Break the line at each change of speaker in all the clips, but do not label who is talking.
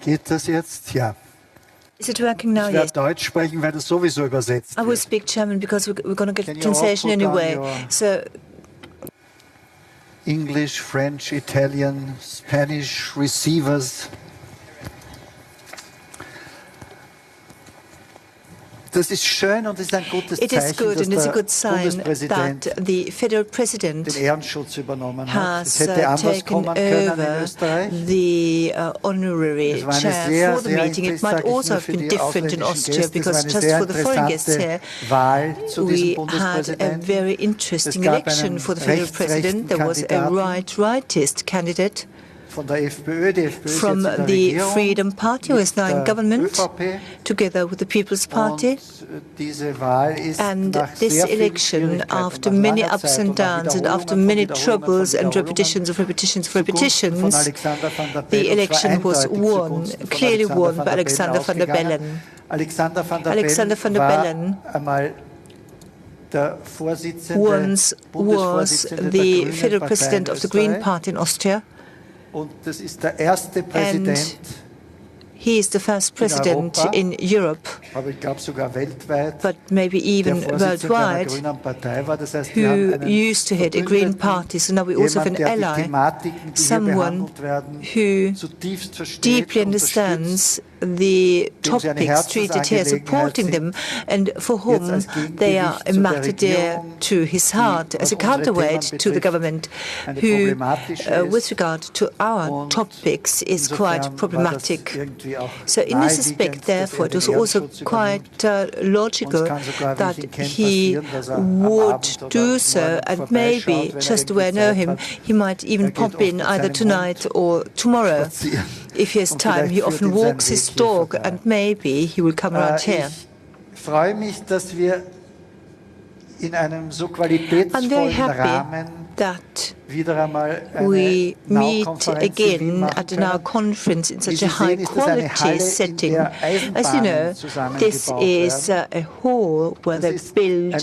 Geht das jetzt? Ja.
Is it working now?
Ich werde
Yes.
Deutsch sprechen, weil das sowieso übersetzt
I will
wird.
speak German because we're going to get
Can you
translation
all put on
anyway.
your
So
English, French, Italian, Spanish receivers. Das ist schön und ist ein gutes
it is
Zeichen,
good
dass
and it's a
der
good sign
Bundespräsident
that the federal president
den Ehrenschutz übernommen hat. Es
has
hätte anders
taken
kommen können in
over
Österreich.
the honorary
Es war eine
chair
sehr,
for the
sehr
meeting. It might also have been different in Austria because just for the foreign guests here,
Wahl zu diesem
we had a
Bundespräsidenten.
very interesting
Es gab
election
einen
for the federal
rechtsrechten
president. There was a
Kandidaten
rightist candidate
von der FPÖ. Die FPÖ ist
from
jetzt in der
the
Regierung
Freedom Party, who is now in
mit der
government,
ÖVP.
together with the People's Party.
Und diese Wahl ist
And
nach
this
sehr vielen
election,
Schwierigkeiten,
after
nach
many
langer
ups
Zeit
and
und nach
downs and after
Wiederholungen
many
von
troubles and
Wiederholungen
repetitions of repetitions of
zugunsten von
repetitions,
Alexander van der
the
Bellen,
election was
eindeutig
won,
zugunsten von
clearly won by
Alexander
Alexander van der Bellen.
Alexander van der
Alexander van der Bellen
war einmal der Vorsitzende,
once was
Bundesvorsitzende der
the
Grünen
federal
Partei
president
in
of the Green
Österreich.
Party in Austria.
Und das ist der erste Präsident,
He is the first president
Europa,
in Europe,
aber ich glaube sogar weltweit,
but maybe even
der Vorsitzende einer
worldwide,
grünen Partei war. Das heißt, wir
who
haben einen
used to head a Green
Verbündeten,
Party. So now we also have an
jemand, der die
ally,
Thematiken, die hier
someone
behandelt werden,
who
zutiefst versteht,
deeply
unterstützt,
understands the
dem sie eine
topics treated here, supporting them, and for whom they are a matter dear to his heart, as a counterweight to the government, who, with regard to our topics, is quite problematic. So in this aspect, therefore, it was also quite logical that he would do so, and maybe, just the way I know him, he might even pop in either tonight or tomorrow. If he has time, he often walks his dog, and maybe he will come around here.
Ich freue mich, dass wir in einem so qualitätsvollen Rahmen
that
wieder einmal
we
eine
meet
Now-Konferenz
again at the Now conference in such a high-quality setting. As you know, this is a hall where they build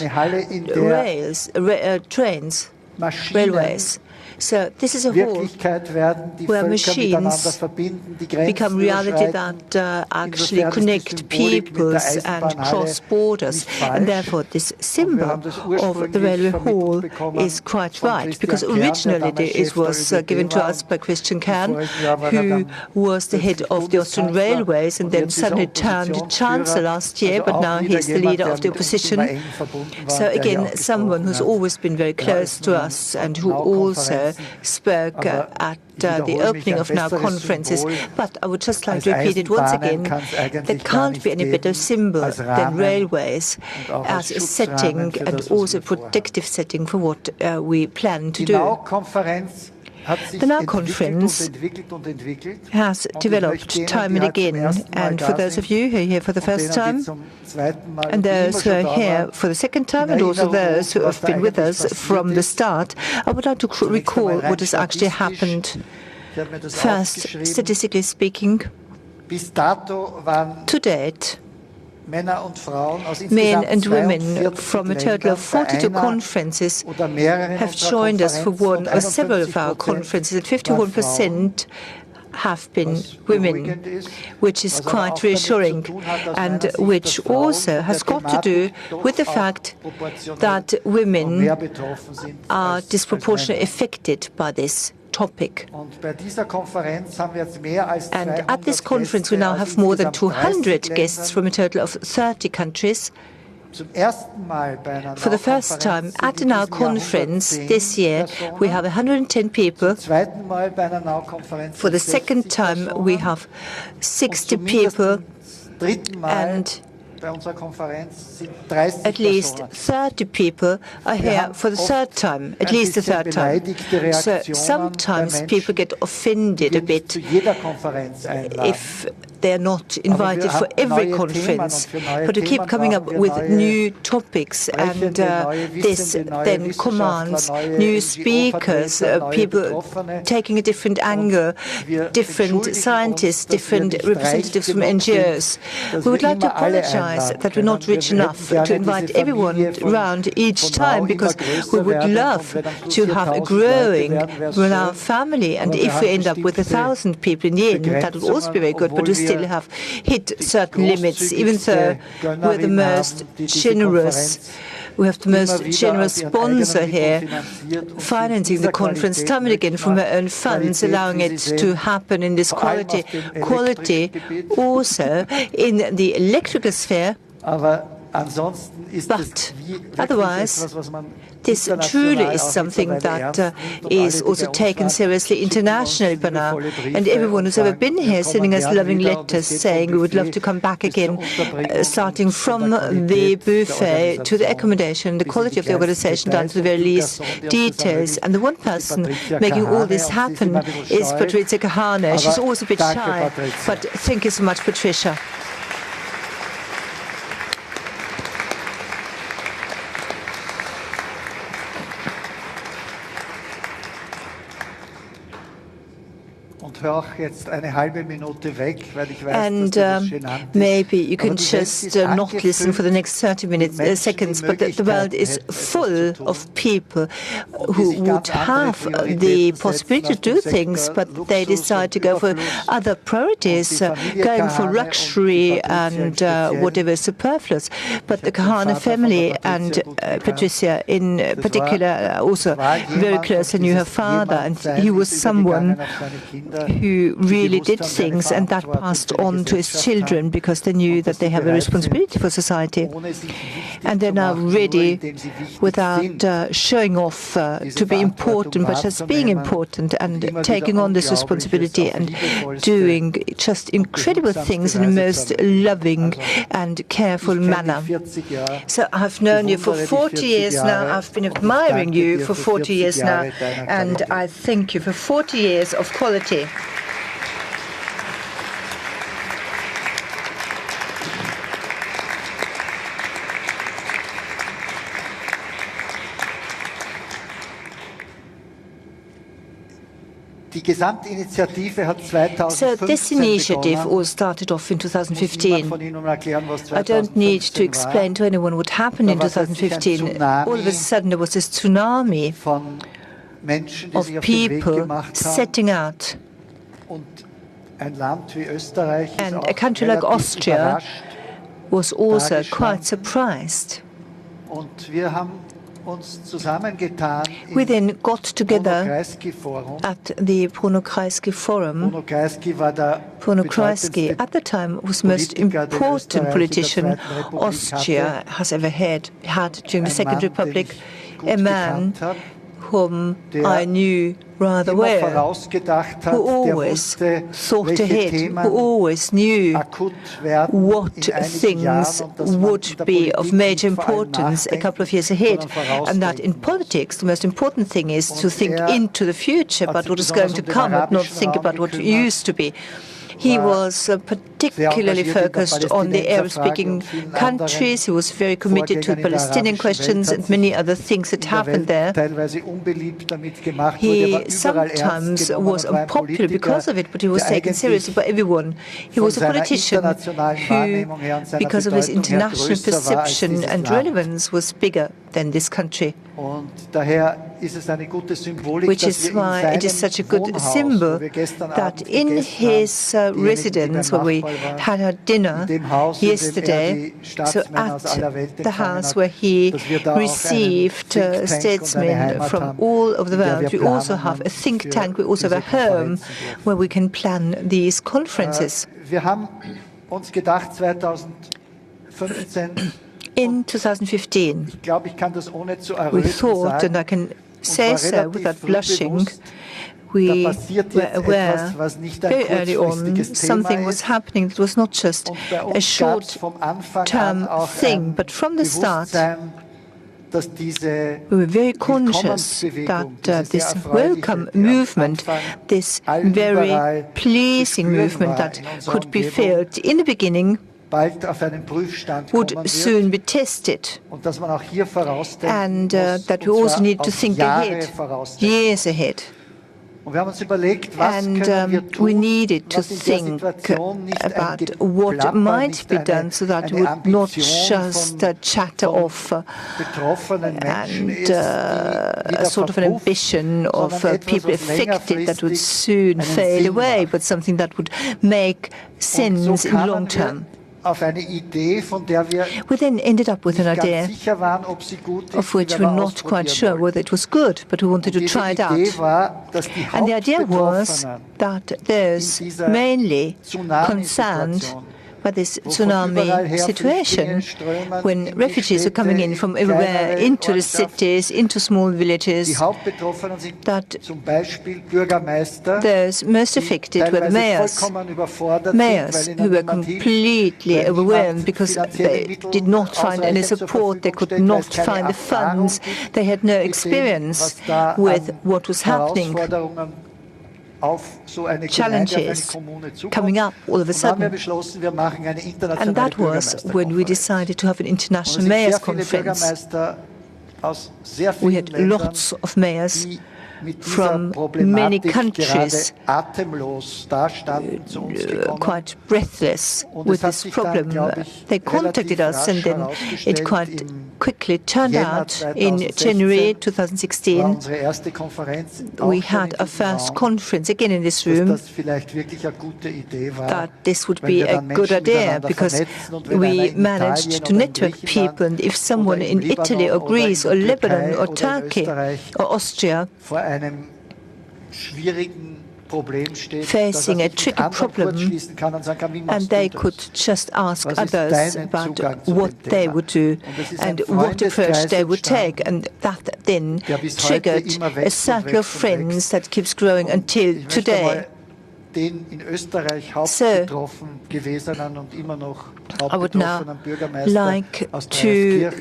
trains, railways. So this is a hall where machines become reality that actually connect peoples and cross borders. And therefore this symbol of the railway hall is quite right, because originally it was given to us by Christian Kern, who was the head of the Austrian Railways and then suddenly turned chancellor last year, but now he is the leader of the opposition. So again, someone who's always been very close to us and who also spoke at the opening of Now conferences. But I would just like to repeat it once again. There can't be any better symbol than railways as a setting and also a protective setting for what we plan to do. The Now conference has developed time and again, and for those of you who are here for the first time, and those who are here for the second time, and also those who have been with us from the start, I would like to recall what has actually happened. First, statistically speaking, to date, men and women from a total of 42 conferences have joined us for one or several of our conferences, and 51% have been women, which is quite reassuring, and which also has got to do with the fact that women are disproportionately affected by this topic. And at this conference we now have more than 200 guests from a total of 30 countries. For the first time at a Now conference this year, we have 110 people. For the second time, we have 60 people, and at least 30 people are here for the third time, at least the third time. So sometimes people get offended a bit if they're not invited for every conference, but we keep coming up with new topics, and this then commands new speakers, people taking a different angle, different scientists, different representatives from NGOs. We would like to apologize that we're not rich enough to invite everyone around each time, because we would love to have a growing renowned family, and if we end up with 1,000 people in the end, that would also be very good, but we still have hit certain limits, even though we're the most generous. We have the most generous sponsor here, financing the conference time and again from our own funds, allowing it to happen in this quality also in the electrical sphere. But otherwise, this truly is something that is also taken seriously internationally by now. And everyone who's ever been here sending us loving letters saying we would love to come back again, starting from the buffet to the accommodation, the quality of the organization down to the very least details. And the one person making all this happen is Patricia Kahane. She's always a bit shy, but thank you so much, Patricia. And maybe you can just not listen for the next 30 seconds, but the world is full of people who would have the possibility to do things, but they decide to go for other priorities, going for luxury and whatever is superfluous. But the Kahane family and Patricia in particular also very close, and knew her father, and he was someone who really did things, and that passed on to his children because they knew that they have a responsibility for society. And they're now ready, without showing off to be important, but just being important and taking on this responsibility and doing just incredible things in the most loving and careful manner. So I've known you for 40 years now. I've been admiring you for 40 years now, and I thank you for 40 years of quality. So this initiative all started off in 2015. I don't need to explain to anyone what happened in 2015. All of a sudden there was this tsunami of people setting out. And a country like Austria was also quite surprised. We then got together at the Bruno-Kreisky Forum. Bruno Kreisky, at the time, was the most important politician Austria has ever had during the Second Republic, a man whom I knew rather well, who always thought ahead, who always knew what things would be of major importance a couple of years ahead, and that in politics the most important thing is to think into the future about what is going to come, but not think about what used to be. He was particularly focused on the Arab-speaking countries. He was very committed to the Palestinian questions and many other things that happened there. He sometimes was unpopular because of it, but he was taken seriously by everyone. He was a politician who, because of his international perception and relevance, was bigger than this country. Which is why it is such a good symbol that in his residence, where we had our dinner yesterday, so at the house where he received statesmen from all over the world, we also have a think tank, we also have a home where we can plan these conferences. In 2015, we thought, and I can say so without blushing, we were aware very early on something was happening that was not just a short-term thing, but from the start we were very conscious that this welcome movement, this very pleasing movement that could be felt in the beginning, would soon be tested, and that we also need to think ahead, years ahead. And we needed to think about what might be done so that we would not just chatter off and a sort of an ambition of people affected that would soon fade away, but something that would make sense in the long term. We then ended up with an idea of which we're not quite sure whether it was good, but we wanted to try it out. And the idea was that those mainly concerned by this tsunami situation, when refugees are coming in from everywhere into the cities, into small villages, that those most affected were the mayors who were completely overwhelmed because they did not find any support, they could not find the funds, they had no experience with what was happening. Challenges coming up all of a sudden. And that was when we decided to have an international mayors conference. We had lots of mayors from many countries quite breathless with this problem. They contacted us, and then it quite quickly turned out in January 2016 we had a first conference again in this room that this would be a good idea because we managed to network people, and if someone in Italy or Greece or Lebanon or Turkey or Austria facing a tricky problem, and they could just ask others about what they would do and what approach they would take, and that then triggered a circle of friends that keeps growing until today. So, I would now like to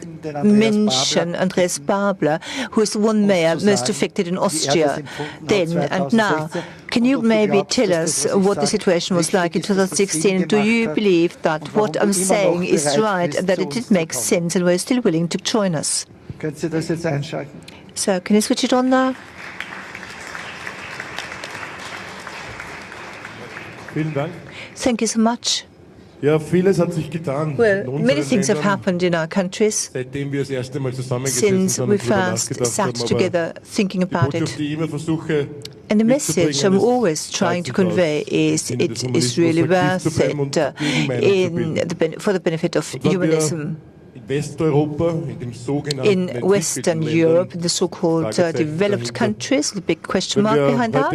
mention Andreas Babler, who is the one mayor most affected in Austria then and now. Can you maybe tell us what the situation was like in 2016? Do you believe that what I'm saying is right and that it did make sense, and we're still willing to join us? So, can you switch it on now? Thank you so much.
Ja, vieles hat sich getan.
Well, many things have happened in our countries since we first sat together thinking about it. And the message I'm always trying to convey is it is really worth it for the benefit of humanism. In Western Europe, in the so-called developed countries, the big question mark behind that.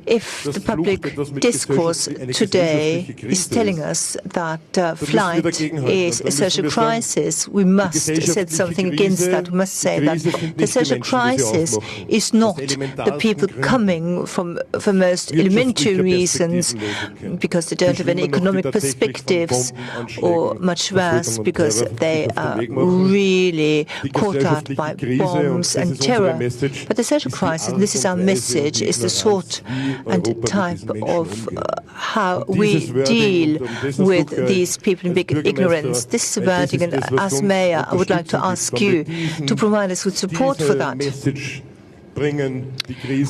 If the public discourse today is telling us that flight is a social crisis, we must say something against that. We must say that the social crisis is not the people coming from for most elementary reasons because they don't have any economic perspectives, or much worse because they are really caught out by bombs and terror. But the social crisis, and this is our message, is the sort and type of how we deal with these people in big ignorance. This is a verdict, and as mayor, I would like to ask you to provide us with support for that. We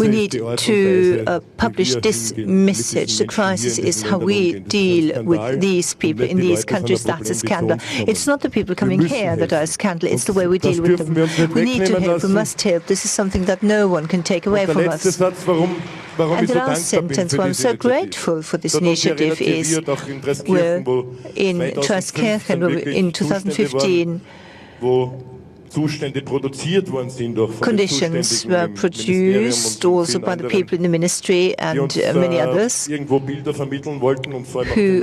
need to publish this message. The crisis is how we deal with these people in these countries. That's a scandal. It's not the people coming here that are a scandal. It's the way we deal with them. We need to help. We must help. This is something that no one can take away from us. And the last sentence, why I'm so grateful for this initiative, is we're in Treskirchen in 2015, conditions were produced also by the people in the ministry and many others who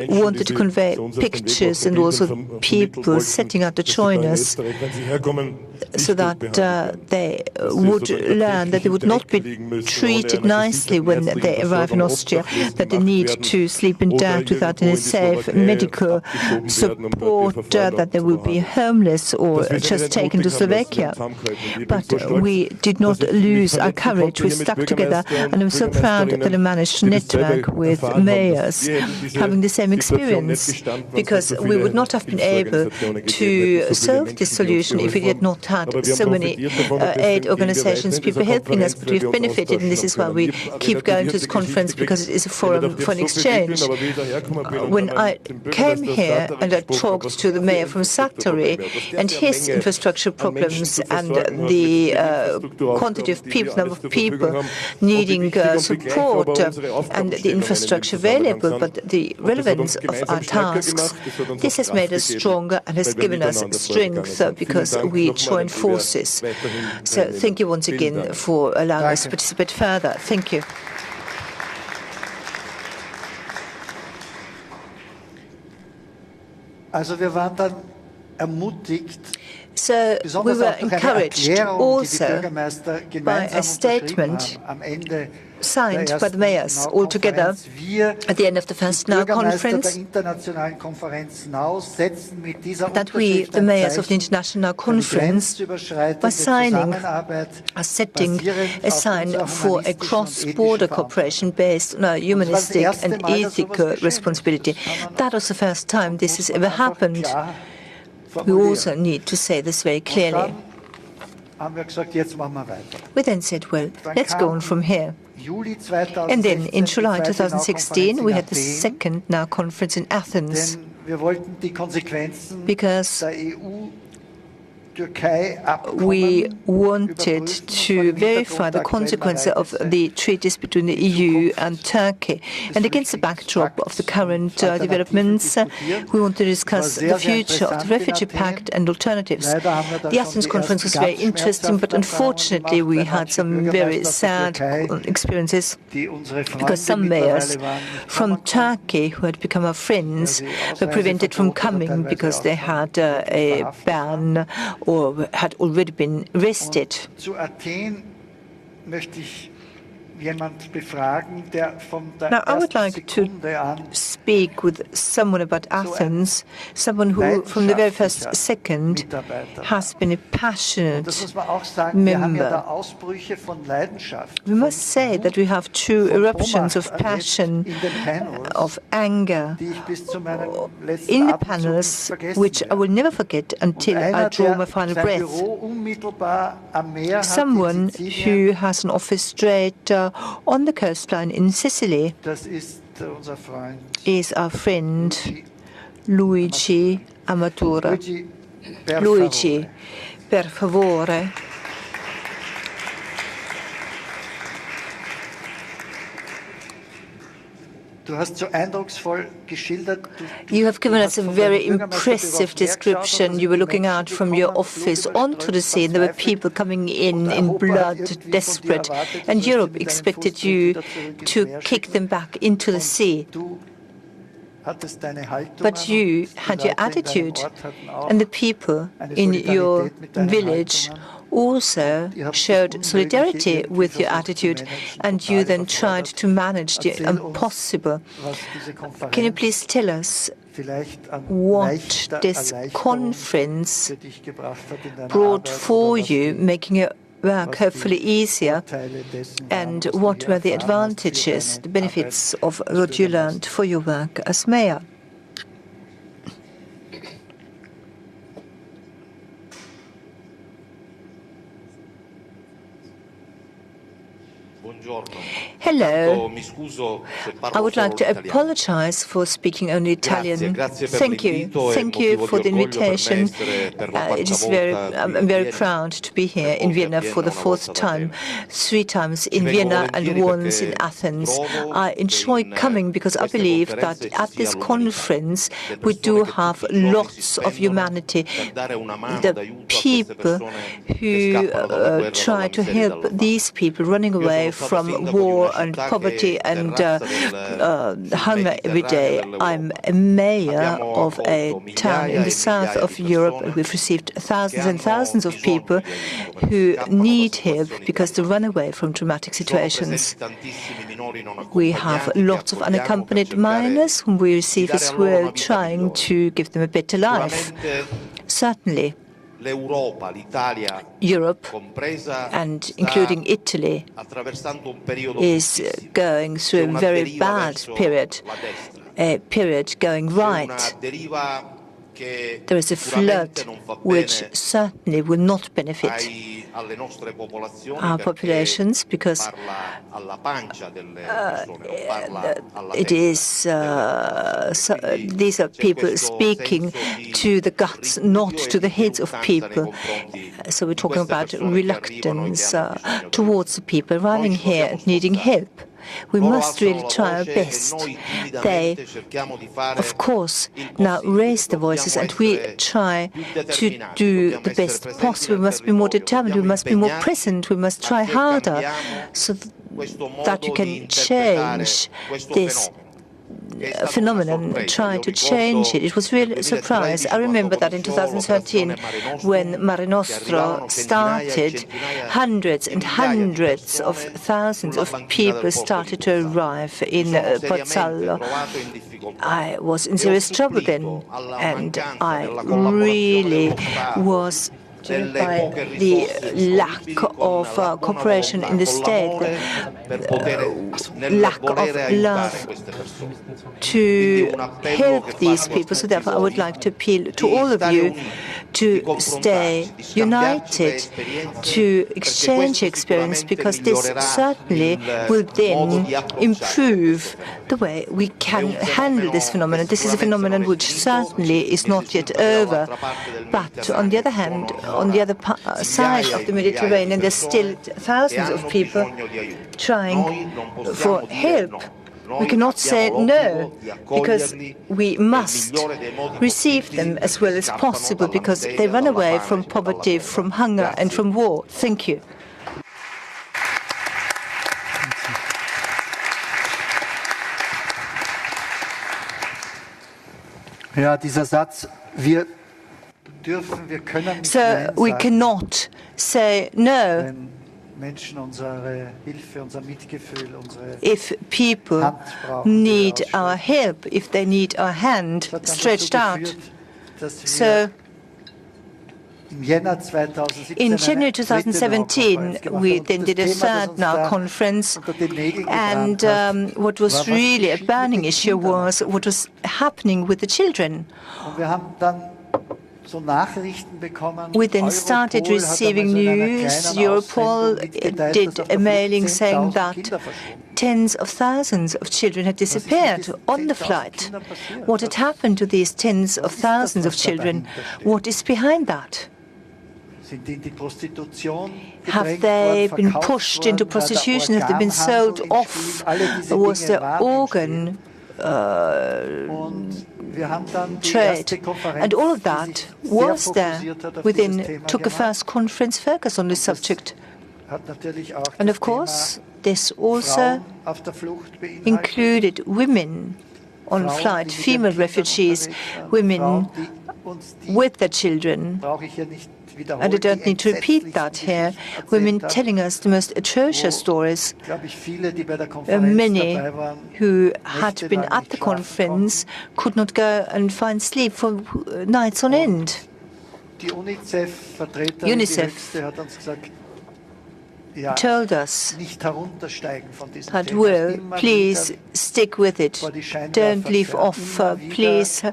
wanted to convey pictures and also people setting out to join us so that they would learn that they would not be treated nicely when they arrive in Austria, that they need to sleep in dirt without any safe medical support, that they will be homeless or just taken to Slovakia. But we did not lose our courage. We stuck together, and I'm so proud that I managed to network with mayors having the same experience, because we would not have been able to solve this solution if we had not had so many aid organizations, people helping us, but we've benefited, and this is why we keep going to this conference, because it is a forum for an exchange. When I came here and I talked to the mayor from Saktari and his infrastructure problems and the quantity of people, number of people needing support and the infrastructure available, but the relevance of our tasks, this has made us stronger and has given us strength because we join forces. So thank you once again for allowing us to participate further. Thank you. So we were encouraged also by a statement signed by the mayors all together at the end of the first NOW conference, that we, the mayors of the International NOW conference, were signing, are setting a sign for a cross-border cooperation based on our humanistic and ethical responsibility. That was the first time this has ever happened. We also need to say this very clearly. We then said, well, let's go on from here. And then in July 2016, we had the second NOW conference in Athens, because we wanted to verify the consequences of the treaties between the EU and Turkey. And against the backdrop of the current developments, we want to discuss the future of the refugee pact and alternatives. The Athens conference was very interesting, but unfortunately we had some very sad experiences, because some mayors from Turkey who had become our friends were prevented from coming because they had a ban or had already been arrested. Now, I would like to speak with someone about Athens, someone who, from the very first second, has been a passionate member. We must say that we have two eruptions of passion, of anger, in the panels, which I will never forget until I draw my final breath. Someone who has an office straight on the coastline in Sicily is our friend Luigi Amatura. Luigi, per favore. You have given us a very impressive description. You were looking out from your office onto the sea, and there were people coming in blood, desperate, and Europe expected you to kick them back into the sea. But you had your attitude, and the people in your village also showed solidarity with your attitude, and you then tried to manage the impossible. Can you please tell us what this conference brought for you, making your work hopefully easier, and what were the advantages, the benefits of what you learned for your work as mayor? Hello. I would like to apologize for speaking only Italian. Thank you. Thank you for the invitation. I'm very proud to be here in Vienna for the 4th time, 3 times in Vienna and once in Athens. I enjoy coming because I believe that at this conference we do have lots of humanity. The people who try to help these people running away from war and poverty and hunger every day. I'm a mayor of a town in the south of Europe, and we've received thousands and thousands of people who need help because they run away from dramatic situations. We have lots of unaccompanied minors whom we receive as well, trying to give them a better life. Certainly, Europe, and including Italy, is going through a very bad period, a period going right. There is a flood which certainly will not benefit our populations because it is these are people speaking to the guts, not to the heads of people. So we're talking about reluctance towards the people arriving here and needing help. We must really try our best. They, of course, now raise their voices, and we try to do the best possible. We must be more determined, we must be more present, we must try harder so that you can change this phenomenon, try to change it. It was really a surprise. I remember that in 2013, when Mare Nostrum started, hundreds and hundreds of thousands of people started to arrive in Pozzallo. I was in serious trouble then, and I really was by the lack of cooperation in the state, the lack of love to help these people. So therefore I would like to appeal to all of you to stay united, to exchange experience, because this certainly will then improve the way we can handle this phenomenon. This is a phenomenon which certainly is not yet over, but on the other hand, on the other side of the Mediterranean, there's still thousands of people trying for help. We cannot say no, because we must receive them as well as possible, because they run away from poverty, from hunger and from war. Thank you.
Ja, dieser Satz, wir können nicht
so we cannot say no. If people need our help, if they need our hand stretched out. So in January 2017, we then did a third Now conference, and what was really a burning issue was what was happening with the children. We then started receiving news. Europol did a mailing saying that tens of thousands of children had disappeared on the flight. What had happened to these tens of thousands of children? What is behind that? Have they been pushed into prostitution? Have they been sold off? Was their organ trade? And all of that was there. We then took a first conference focus on this subject. And of course, this also included women on flight, female refugees, women with their children. And I don't need to repeat that here. Women telling us the most atrocious stories. Many who had been at the conference could not go and find sleep for nights on end. UNICEF told us that will please stick with it. Don't leave off. Please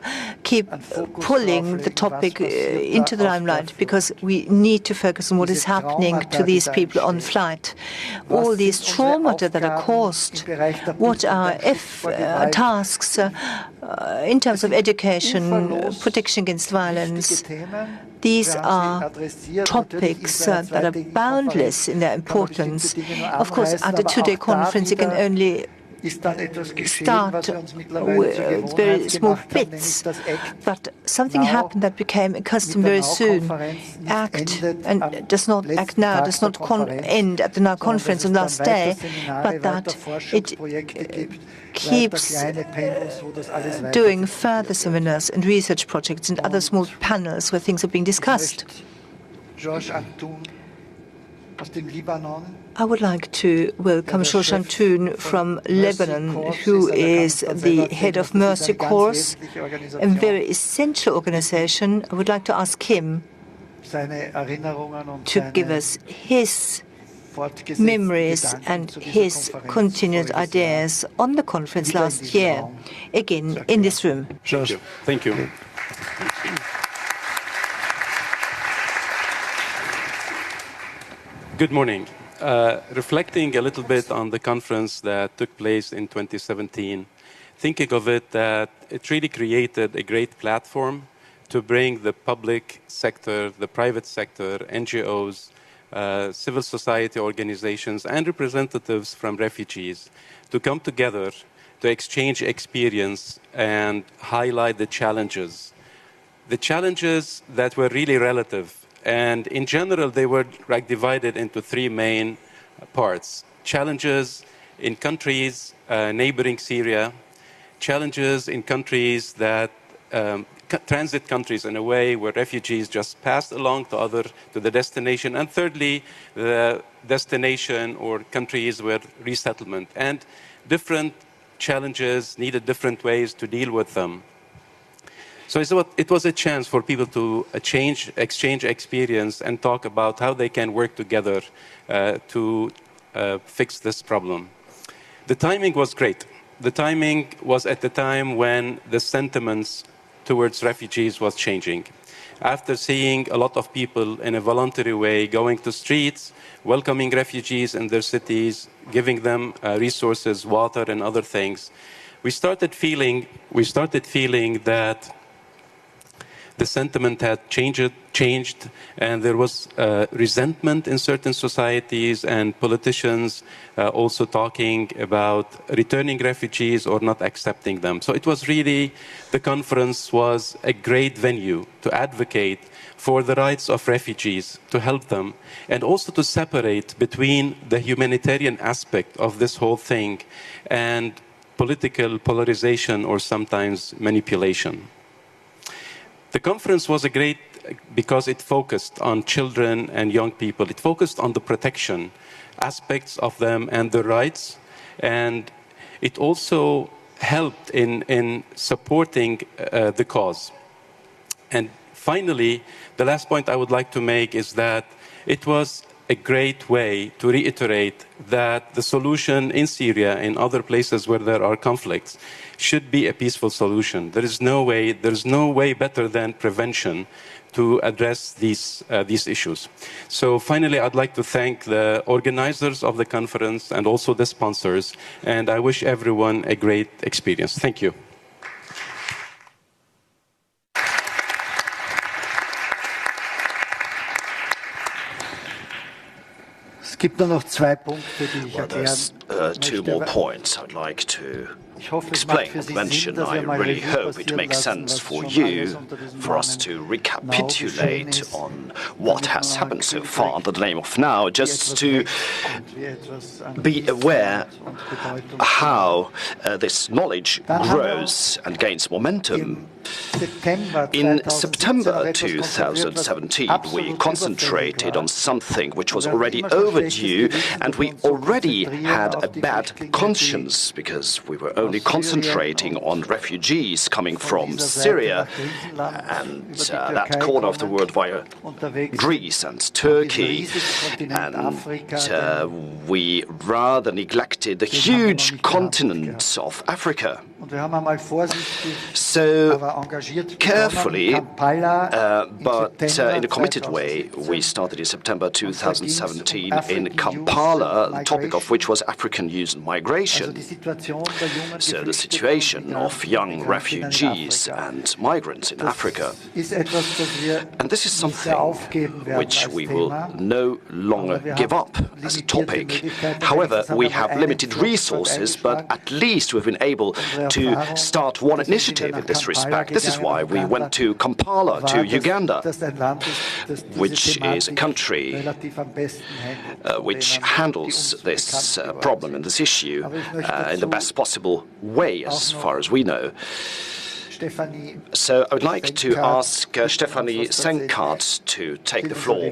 keep pulling the topic into the limelight, because we need to focus on what is happening to these people on flight. All these traumata that are caused, what are tasks in terms of education, protection against violence. These are topics that are boundless in their importance. Of course, at the two-day conference, you can only start with very small bits, but something happened that became a custom very soon. Act.Now does not end at the Now conference on last day, but that it keeps doing further seminars and research projects and other small panels where things are being discussed. I would like to welcome Georges Antoun from Lebanon, who is the head of Mercy Corps, a very essential organization. I would like to ask him to give us his memories and his continued ideas on the conference last year, again in this room.
Georges, thank you. Good morning. Reflecting a little bit on the conference that took place in 2017, thinking of it that it really created a great platform to bring the public sector, the private sector, NGOs, civil society organizations, and representatives from refugees to come together to exchange experience and highlight the challenges that were really relative. And in general, they were divided into three main parts. Challenges in countries neighboring Syria, challenges in countries that transit countries in a way where refugees just passed along to the destination, and thirdly, the destination or countries where resettlement. And different challenges needed different ways to deal with them. So it was a chance for people to exchange experience and talk about how they can work together to fix this problem. The timing was great. The timing was at the time when the sentiments towards refugees was changing. After seeing a lot of people in a voluntary way going to streets, welcoming refugees in their cities, giving them resources, water and other things, we started feeling that the sentiment had changed, and there was resentment in certain societies, and politicians also talking about returning refugees or not accepting them. So it was really, the conference was a great venue to advocate for the rights of refugees, to help them, and also to separate between the humanitarian aspect of this whole thing and political polarization or sometimes manipulation. The conference was great because it focused on children and young people. It focused on the protection aspects of them and their rights. And it also helped in supporting the cause. And finally, the last point I would like to make is that it was a great way to reiterate that the solution in Syria and other places where there are conflicts should be a peaceful solution. There is no way better than prevention to address these issues. So finally, I'd like to thank the organizers of the conference and also the sponsors, and I wish everyone a great experience. Thank you.
Well, there's two more points I'd like to explain and mention. I really hope it makes sense for you, for us to recapitulate on what has happened so far under the name of Now, just to be aware how this knowledge grows and gains momentum In September 2017, we concentrated on something which was already overdue, and we already had a bad conscience because we were only concentrating on refugees coming from Syria and that corner of the world via Greece and Turkey. And we rather neglected the huge continent of Africa. So carefully, but in a committed way, we started in September 2017 in Kampala, the topic of which was African youth and migration. So the situation of young refugees and migrants in Africa. And this is something which we will no longer give up as a topic. However, we have limited resources, but at least we've been able to start one initiative in this respect. This is why we went to Kampala, to Uganda, which is a country which handles this problem and this issue in the best possible way, as far as we know. So I would like to ask Stefanie Senkart to take the floor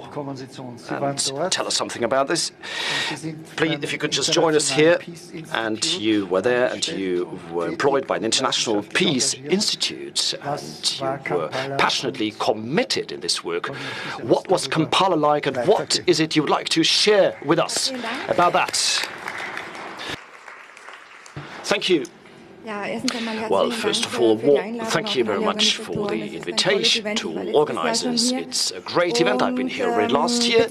and tell us something about this. Please, if you could just join us here. And you were there and you were employed by an International Peace Institute and you were passionately committed in this work. What was Kampala like and what is it you would like to share with us about that? Thank you. Well, first of all, thank you very much for the invitation to organize this. It's a great event. I've been here already last year.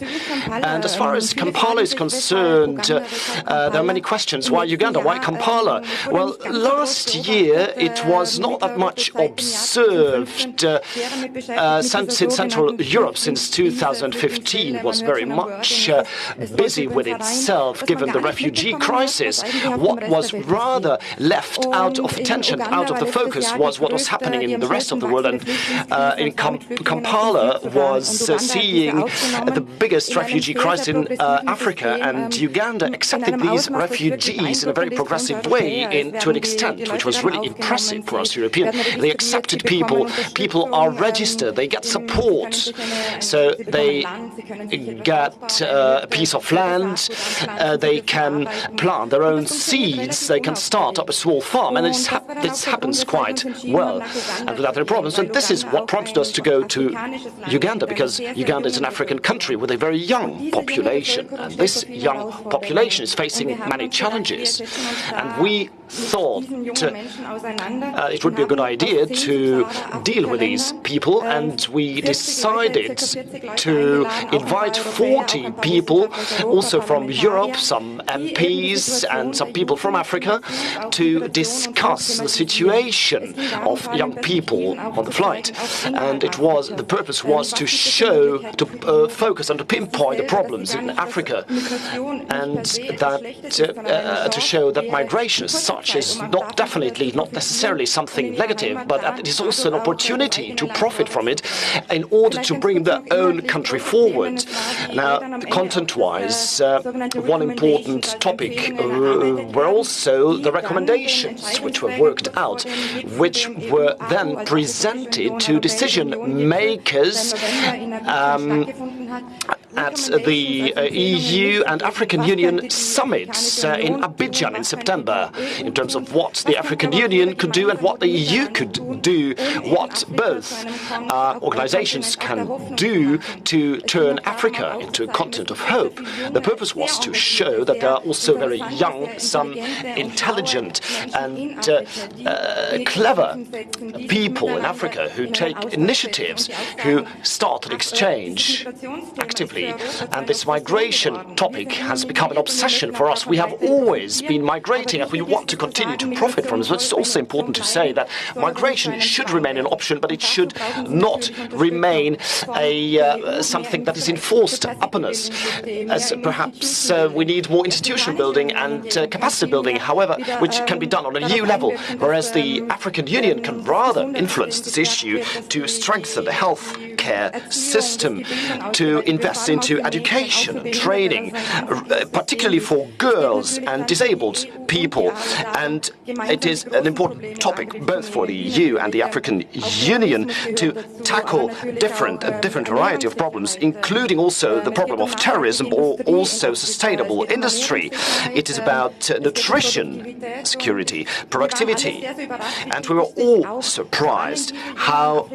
And as far as Kampala is concerned, there are many questions. Why Uganda? Why Kampala? Well, last year it was not that much observed since in Central Europe, since 2015, was very much busy with itself, given the refugee crisis. What was rather left out of attention, out of the focus, was what was happening in the rest of the world. And in Kampala was seeing the biggest refugee crisis in Africa, and Uganda accepted these refugees in a very progressive way to an extent which was really impressive for us Europeans. They accepted people, people are registered, they get support, so they get a piece of land, they can plant their own seeds, they can start up a small farm. And this happens quite well and without any problems. And this is what prompted us to go to Uganda, because Uganda is an African country with a very young population. And this young population is facing many challenges. And we thought it would be a good idea to deal with these people. And we decided to invite 40 people, also from Europe, some MPs and some people from Africa, to discuss the situation of young people on the flight. And the purpose was to show, to focus and to pinpoint the problems in Africa, and that to show that migration as such is not necessarily something negative, but that it is also an opportunity to profit from it in order to bring their own country forward. Now, content-wise, one important topic were also the recommendations which were worked out, which were then presented to decision makers at the EU and African Union summit in Abidjan in September, in terms of what the African Union could do and what the EU could do, what both organizations can do to turn Africa into a continent of hope. The purpose was to show that there are also very young, some intelligent and clever people in Africa who take initiatives, who start an exchange actively. And this migration topic has become an obsession for us. We have always been migrating and we want to continue to profit from this. But it's also important to say that migration should remain an option, but it should not remain something that is enforced upon us. As perhaps we need more institution building and capacity building, however, which can be done on a EU level, whereas the African Union can rather influence this issue to strengthen the health healthcare system, to invest into education and training, particularly for girls and disabled people. And it is an important topic both for the EU and the African Union to tackle a different variety of problems, including also the problem of terrorism or also sustainable industry. It is about nutrition, security, productivity. And we were all surprised how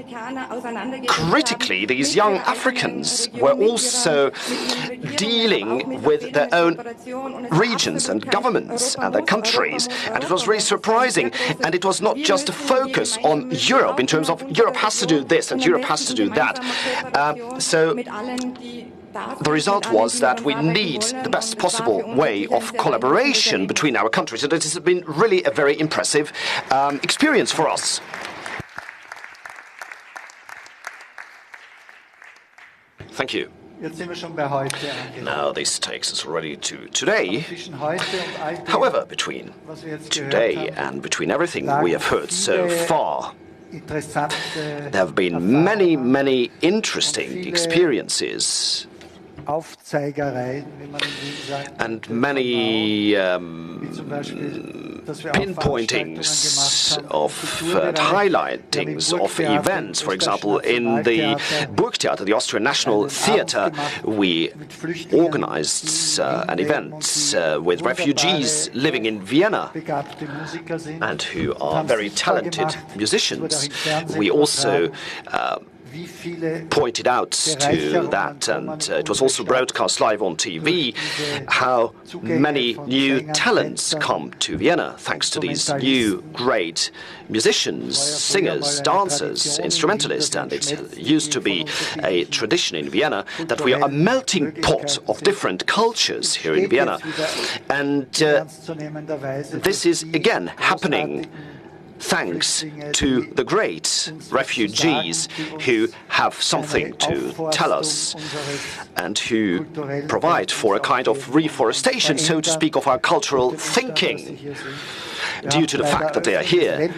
critically these young Africans were also dealing with their own regions and governments and their countries. And it was really surprising. And it was not just a focus on Europe in terms of Europe has to do this and Europe has to do that. So the result was that we need the best possible way of collaboration between our countries. And it has been really a very impressive experience for us. Thank you. Now this takes us already to today. However, between today and between everything we have heard so far, there have been many, many interesting experiences and many pinpointings of highlightings of events. For example, in the Burgtheater, the Austrian National Theatre, we organized an event with refugees living in Vienna and who are very talented musicians. We also pointed out to that, and it was also broadcast live on TV, how many new talents come to Vienna thanks to these new great musicians, singers, dancers, instrumentalists. And it used to be a tradition in Vienna that we are a melting pot of different cultures here in Vienna. And this is again happening thanks to the great refugees who have something to tell us and who provide for a kind of reforestation, so to speak, of our cultural thinking. Due to the fact that they are here,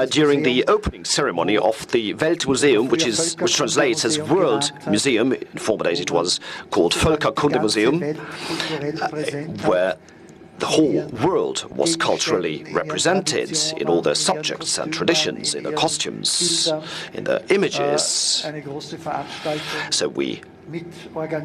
during the opening ceremony of the Weltmuseum, which translates as World Museum, in former days it was called Völkerkundemuseum, where the whole world was culturally represented in all their subjects and traditions, in their costumes, in their images. So we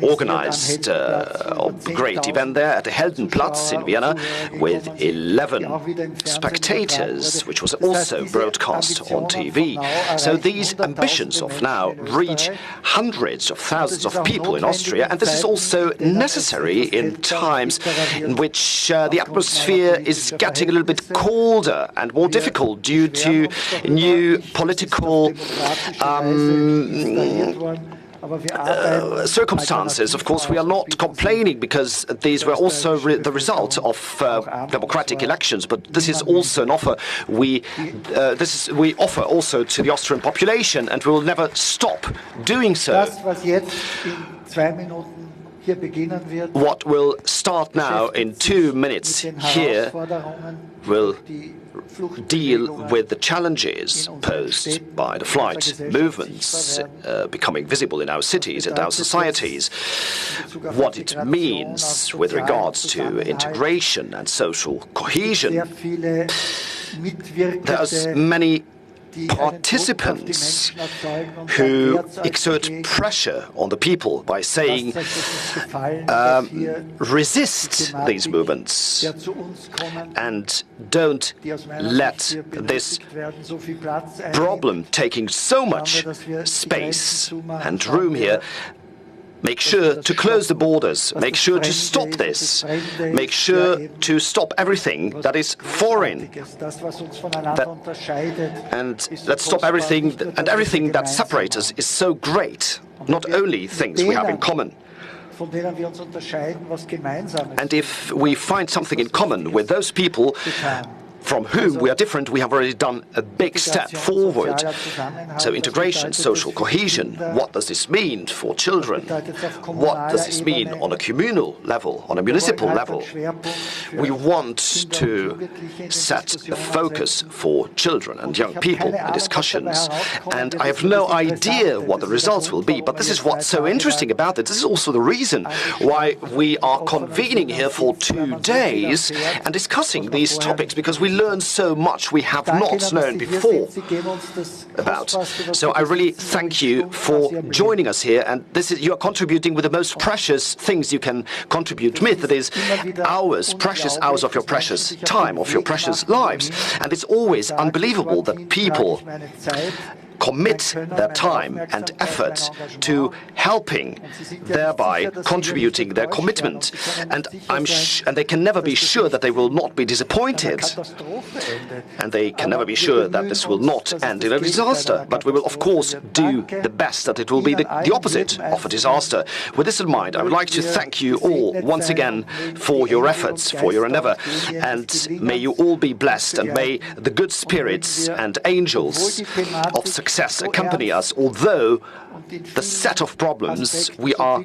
organized a great event there at the Heldenplatz in Vienna with 11 spectators, which was also broadcast on TV. So these ambitions of now reach hundreds of thousands of people in Austria, and this is also necessary in times in which the atmosphere is getting a little bit colder and more difficult due to new political circumstances. Of course, we are not complaining because these were also the result of democratic elections, but this is also an offer we offer also to the Austrian population, and we will never stop doing so. What will start now in 2 minutes here will deal with the challenges posed by the flight movements becoming visible in our cities and our societies, what it means with regards to integration and social cohesion. There's many participants who exert pressure on the people by saying, resist these movements and don't let this problem taking so much space and room here. Make sure to close the borders, make sure to stop this, make sure to stop everything that is foreign. And let's stop everything, and everything that separates us is so great, not only things we have in common. And if we find something in common with those people, from whom we are different, we have already done a big step forward. So integration, social cohesion, what does this mean for children? What does this mean on a communal level, on a municipal level? We want to set a focus for children and young people in discussions. And I have no idea what the results will be, but this is what's so interesting about it. This is also the reason why we are convening here for 2 days and discussing these topics, because we learn so much we have not known before about. So I really thank you for joining us here, and you are contributing with the most precious things you can contribute with. That is hours, precious hours of your precious time, of your precious lives. And it's always unbelievable that people commit their time and effort to helping, thereby contributing their commitment. And they can never be sure that they will not be disappointed. And they can never be sure that this will not end in a disaster. But we will, of course, do the best that it will be the opposite of a disaster. With this in mind, I would like to thank you all once again for your efforts, for your endeavor. And may you all be blessed, and may the good spirits and angels of success accompany us, although the set of problems we are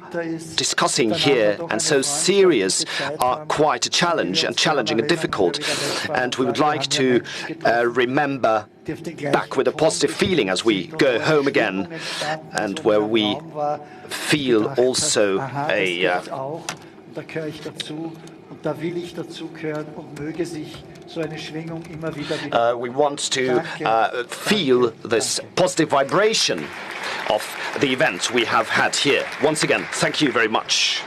discussing here and so serious are quite a challenge and challenging and difficult. And we would like to remember back with a positive feeling as we go home again, and where we feel also we want to feel this positive vibration of the event we have had here. Once again, thank you very much.